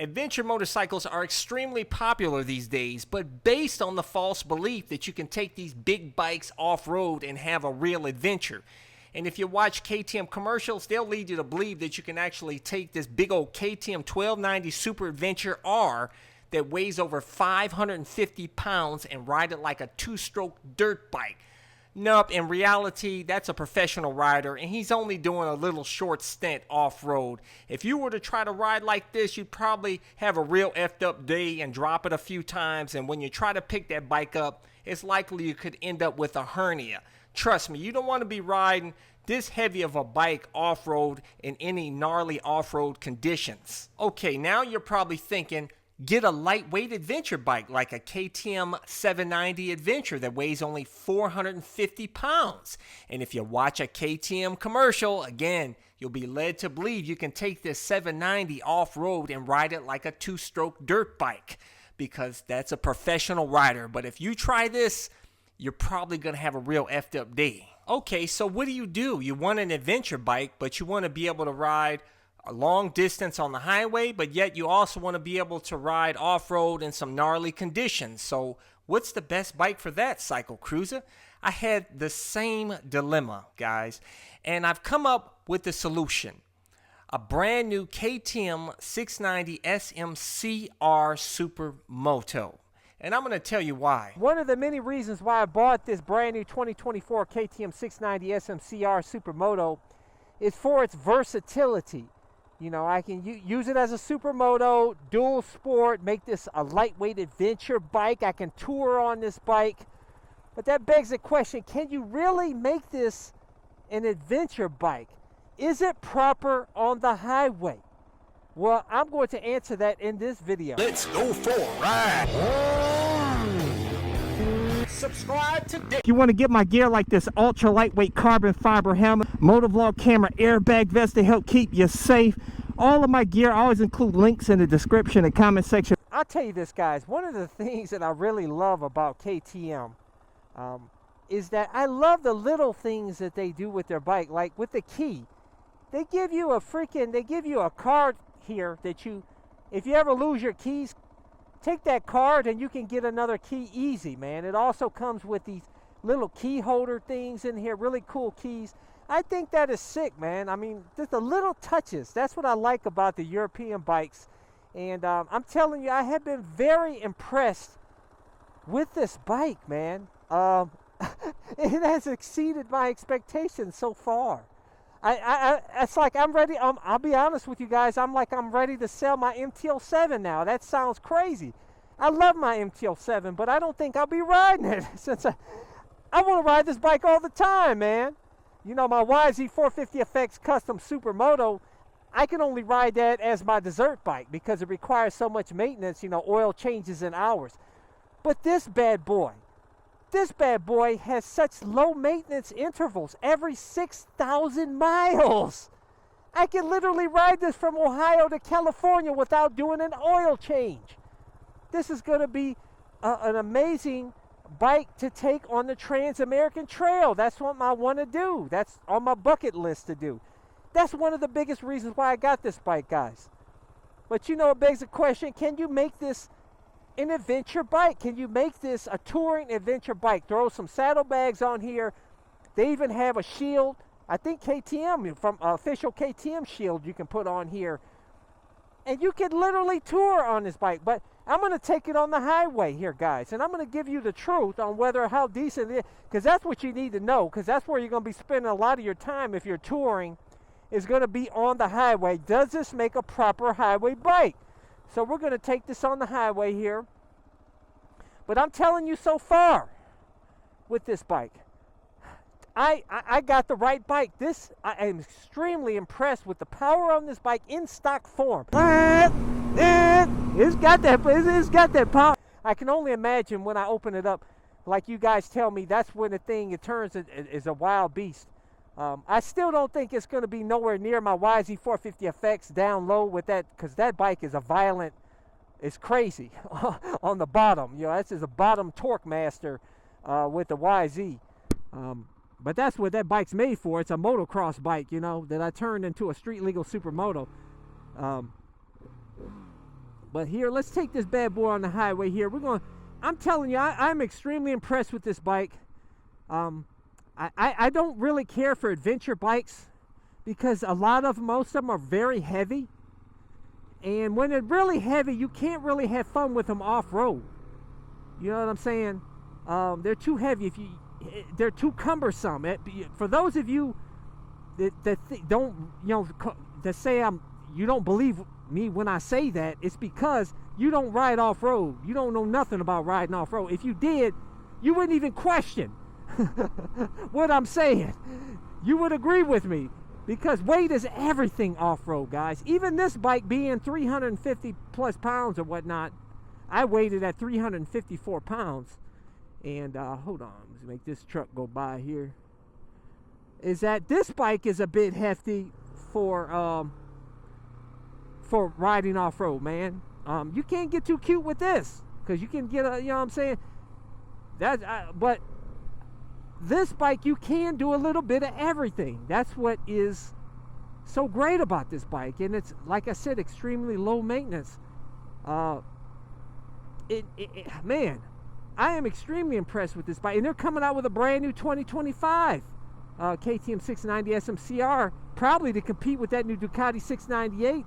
Adventure motorcycles are extremely popular these days, but based on the false belief that you can take these big bikes off-road and have a real adventure. And if you watch KTM commercials, they'll lead you to believe that you can actually take this big old KTM 1290 Super Adventure R that weighs over 550 pounds and ride it like a two-stroke dirt bike. Nope, in reality, that's a professional rider, and he's only doing a little short stint off-road. If you were to try to ride like this, you'd probably have a real effed up day and drop it a few times, and when you try to pick that bike up, it's likely you could end up with a hernia. Trust me, you don't want to be riding this heavy of a bike off-road in any gnarly off-road conditions. Okay, now you're probably thinking, get a lightweight adventure bike like a KTM 790 Adventure that weighs only 450 pounds. And if you watch a KTM commercial, again, you'll be led to believe you can take this 790 off-road and ride it like a two-stroke dirt bike because that's a professional rider. But if you try this, you're probably going to have a real effed up day. Okay, so what do? You want an adventure bike, but you want to be able to ride a long distance on the highway, but yet you also want to be able to ride off-road in some gnarly conditions. So what's the best bike for that, Cycle Cruiser? I had the same dilemma, guys, and I've come up with the solution. A brand new KTM 690 SMC R Supermoto. And I'm going to tell you why. One of the many reasons why I bought this brand new 2024 KTM 690 SMC R Supermoto is for its versatility. You know, I can use it as a supermoto, dual sport, make this a lightweight adventure bike. I can tour on this bike. But that begs the question, can you really make this an adventure bike? Is it proper on the highway? Well, I'm going to answer that in this video. Let's go for a ride. Subscribe today. If you want to get my gear like this ultra lightweight carbon fiber helmet, motovlog camera, airbag vest to help keep you safe, all of my gear, I always include links in the description and comment section. I'll tell you this, guys, one of the things that I really love about KTM is that I love the little things that they do with their bike, like with the key. They give you a card here that if you ever lose your keys, take that card and you can get another key easy, man. It also comes with these little key holder things in here, really cool keys. I think that is sick, man. I mean, just the little touches. That's what I like about the European bikes. And I'm telling you, I have been very impressed with this bike, man. It has exceeded my expectations so far. It's like I'm ready. I'll be honest with you guys. I'm ready to sell my MTL7 now. That sounds crazy. I love my MTL7, but I don't think I'll be riding it since I want to ride this bike all the time, man. You know, my YZ450FX Custom Supermoto, I can only ride that as my dessert bike because it requires so much maintenance, you know, oil changes in hours. But this bad boy has such low maintenance intervals every 6,000 miles. I can literally ride this from Ohio to California without doing an oil change. This is going to be an amazing bike to take on the Trans-American Trail. That's what I want to do. That's on my bucket list to do. That's one of the biggest reasons why I got this bike, guys. But you know, it begs the question, can you make this an adventure bike? Can you make this a touring adventure bike? Throw some saddlebags on here. They even have a shield. I think KTM, from official KTM shield you can put on here. And you can literally tour on this bike. But I'm going to take it on the highway here, guys. And I'm going to give you the truth on how decent it is. Because that's what you need to know. Because that's where you're going to be spending a lot of your time if you're touring. Is going to be on the highway. Does this make a proper highway bike? So we're going to take this on the highway here. But I'm telling you so far with this bike, I got the right bike. I am extremely impressed with the power on this bike in stock form. It's got that power. I can only imagine when I open it up, like you guys tell me, that's when it turns is a wild beast. I still don't think it's going to be nowhere near my YZ450FX down low with that, because that bike is it's crazy on the bottom. You know, this is a bottom torque master with the YZ. But that's what that bike's made for. It's a motocross bike, you know, that I turned into a street legal supermoto. But here, let's take this bad boy on the highway here. I'm telling you, I'm extremely impressed with this bike. I don't really care for adventure bikes because most of them are very heavy. And when they're really heavy, you can't really have fun with them off-road. You know what I'm saying? They're too heavy. They're too cumbersome. For those of you that say you don't believe me when I say that, it's because you don't ride off-road. You don't know nothing about riding off-road. If you did, you wouldn't even question what I'm saying. You would agree with me because weight is everything off-road, guys. Even this bike being 350 plus pounds or whatnot, I weighed it at 354 pounds. And hold on, let's make this truck go by here. Is that this bike is a bit hefty for riding off-road, man. You can't get too cute with this because you can get you know what I'm saying? But this bike, you can do a little bit of everything. That's what is so great about this bike. And it's, like I said, extremely low maintenance. Man, I am extremely impressed with this bike. And they're coming out with a brand new 2025 KTM 690 SMC R, probably to compete with that new Ducati 698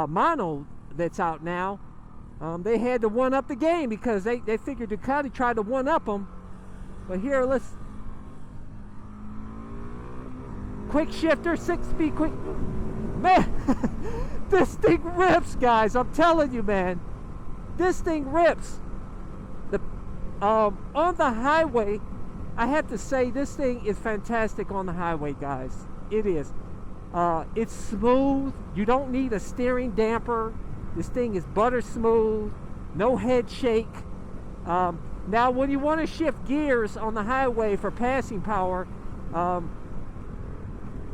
mono that's out now. They had to one-up the game because they figured Ducati tried to one-up them. But here, let's... Quick shifter, 6-speed quick... Man, this thing rips, guys. I'm telling you, man. This thing rips. On the highway, I have to say this thing is fantastic on the highway, guys. It is. It's smooth. You don't need a steering damper. This thing is butter smooth. No head shake. Now, when you want to shift gears on the highway for passing power,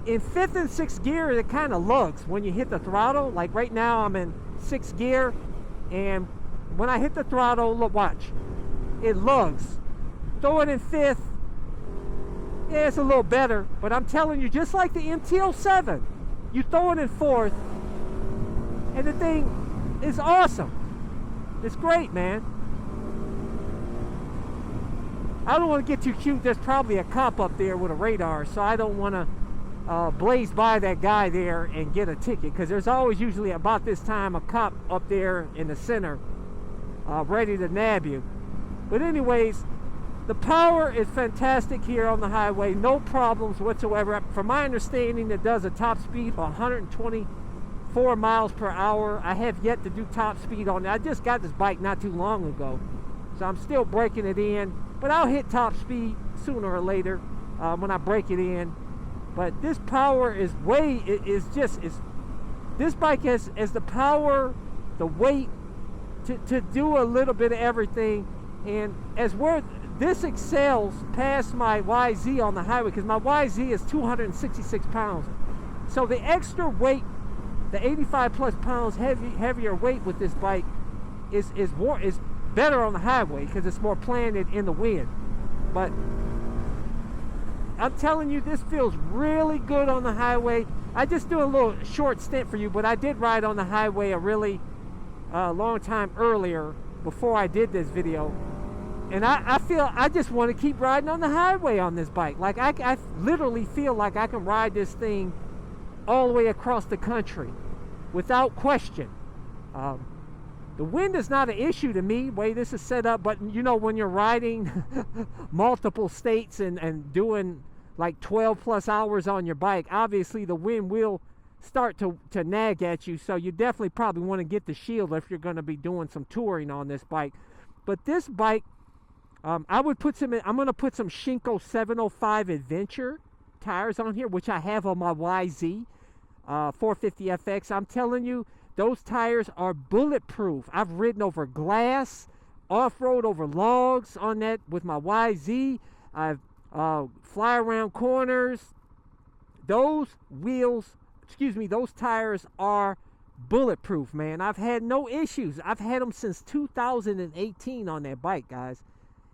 in 5th and 6th gear, it kind of lugs when you hit the throttle. Like right now, I'm in 6th gear, and when I hit the throttle, look, watch. It lugs. Throw it in 5th. Yeah, it's a little better, but I'm telling you, just like the MT-07, you throw it in 4th, and the thing is awesome. It's great, man. I don't want to get too cute. There's probably a cop up there with a radar, so I don't want to blaze by that guy there and get a ticket, because there's always usually about this time a cop up there in the center ready to nab you. But anyways, the power is fantastic here on the highway. No problems whatsoever. From my understanding, it does a top speed of 124 miles per hour. I have yet to do top speed on it. I just got this bike not too long ago, so I'm still breaking it in. But I'll hit top speed sooner or later when I break it in. But this power is this bike has the power, the weight to do a little bit of everything. And this excels past my YZ on the highway, because my YZ is 266 pounds. So the extra weight, the 85 plus pounds heavier weight with this bike is better on the highway because it's more planted in the wind. But I'm telling you, this feels really good on the highway. I just do a little short stint for you, but I did ride on the highway a really long time earlier before I did this video. And I just want to keep riding on the highway on this bike. Like I literally feel like I can ride this thing all the way across the country without question. The wind is not an issue to me, the way this is set up, but you know, when you're riding multiple states and doing like 12 plus hours on your bike, obviously the wind will start to nag at you, so you definitely probably want to get the shield if you're going to be doing some touring on this bike. But this bike, I would put I'm going to put some Shinko 705 Adventure tires on here, which I have on my YZ 450FX. I'm telling you, those tires are bulletproof. I've ridden over glass, off-road over logs on that with my YZ. I've fly around corners. Those tires are bulletproof, man. I've had no issues. I've had them since 2018 on that bike, guys.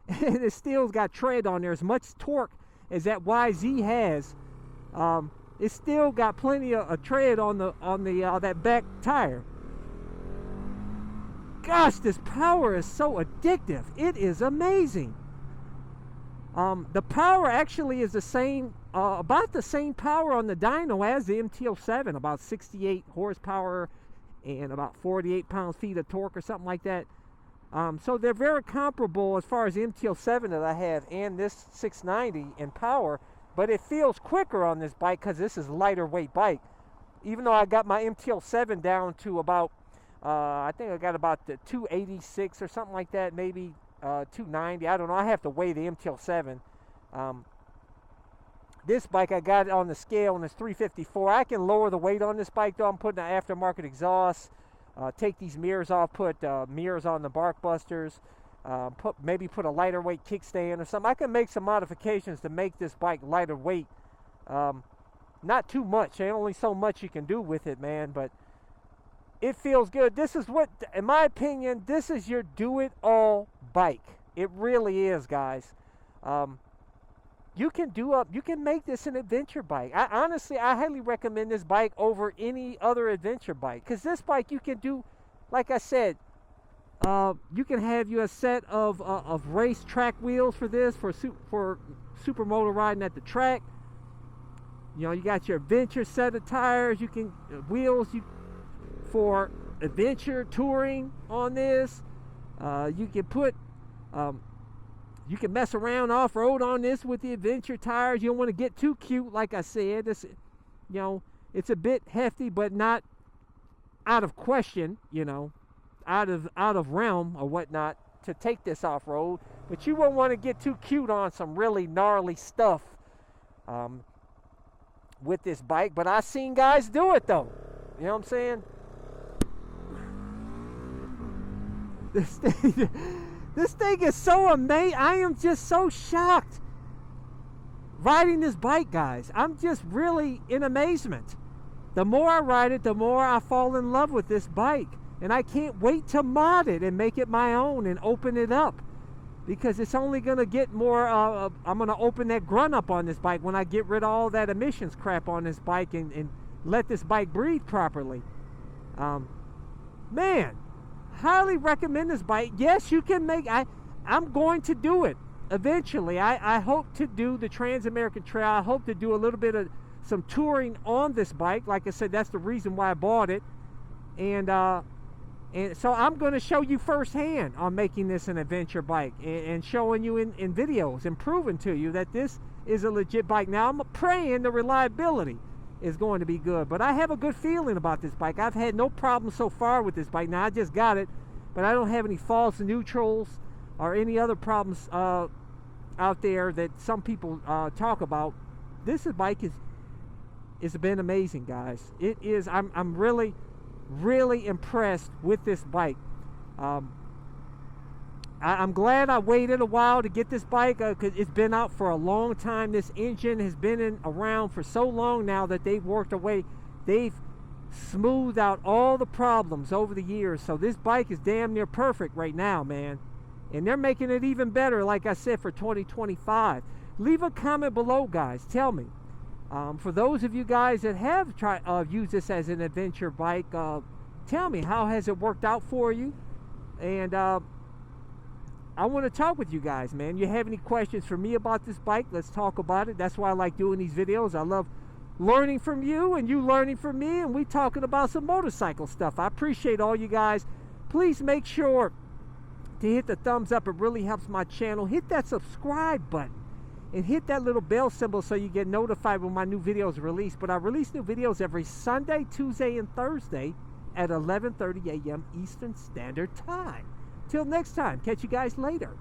And it still's got tread on there. As much torque as that YZ has, it's still got plenty of tread on that back tire. gosh, this power is so addictive. It is amazing. The power actually is the same, about the same power on the dyno as the MT-07, about 68 horsepower and about 48 pound-feet of torque or something like that. So they're very comparable as far as the MT-07 that I have and this 690 in power, but it feels quicker on this bike because this is a lighter weight bike. Even though I got my MT-07 down to about, I think I got about the 286 or something like that, maybe 290. I don't know. I have to weigh the MT-07. This bike, I got it on the scale and it's 354. I can lower the weight on this bike though. I'm putting an aftermarket exhaust. Take these mirrors off, put mirrors on the bark busters, maybe put a lighter weight kickstand or something. I can make some modifications to make this bike lighter weight. Not too much. There's only so much you can do with it, man, but it feels good. This is what, in my opinion, this is your do-it-all bike. It really is, guys. You can make this an adventure bike. Honestly, I highly recommend this bike over any other adventure bike, because this bike you can do, like I said, you can have you a set of race track wheels for this, for supermoto riding at the track. You know, you got your adventure set of tires. You can wheels for adventure touring on this. You can put you can mess around off-road on this with the adventure tires. You don't want to get too cute, like I said. This, you know, it's a bit hefty, but not out of question, you know, out of realm or whatnot to take this off-road. But you won't want to get too cute on some really gnarly stuff with this bike. But I've seen guys do it though. You know what I'm saying? This thing is so amazing. I am just so shocked riding this bike, guys. I'm just really in amazement. The more I ride it, the more I fall in love with this bike. And I can't wait to mod it and make it my own and open it up. Because it's only going to get more, I'm going to open that grunt up on this bike when I get rid of all that emissions crap on this bike and let this bike breathe properly. Man, highly recommend this bike. Yes, you can make, I'm going to do it eventually. I hope to do the Trans-American Trail. I hope to do a little bit of some touring on this bike. Like I said, that's the reason why I bought it. And so I'm going to show you firsthand on making this an adventure bike and showing you in videos and proving to you that this is a legit bike. Now, I'm praying the reliability is going to be good, but I have a good feeling about this bike. I've had no problems so far with this bike. Now, I just got it, but I don't have any false neutrals or any other problems out there that some people talk about. This bike has been amazing, guys. It is. I'm really impressed with this bike. I'm glad I waited a while to get this bike because it's been out for a long time. This engine has been around for so long now that they've worked away. They've smoothed out all the problems over the years. So this bike is damn near perfect right now, man. And they're making it even better, like I said, for 2025. Leave a comment below, guys. Tell me. For those of you guys that have used this as an adventure bike, tell me, how has it worked out for you? And I want to talk with you guys, man. You have any questions for me about this bike? Let's talk about it. That's why I like doing these videos. I love learning from you and you learning from me, and we talking about some motorcycle stuff. I appreciate all you guys. Please make sure to hit the thumbs up. It really helps my channel. Hit that subscribe button and hit that little bell symbol so you get notified when my new videos are released. But I release new videos every Sunday, Tuesday, and Thursday at 11:30 a.m. Eastern Standard Time. Till next time, catch you guys later.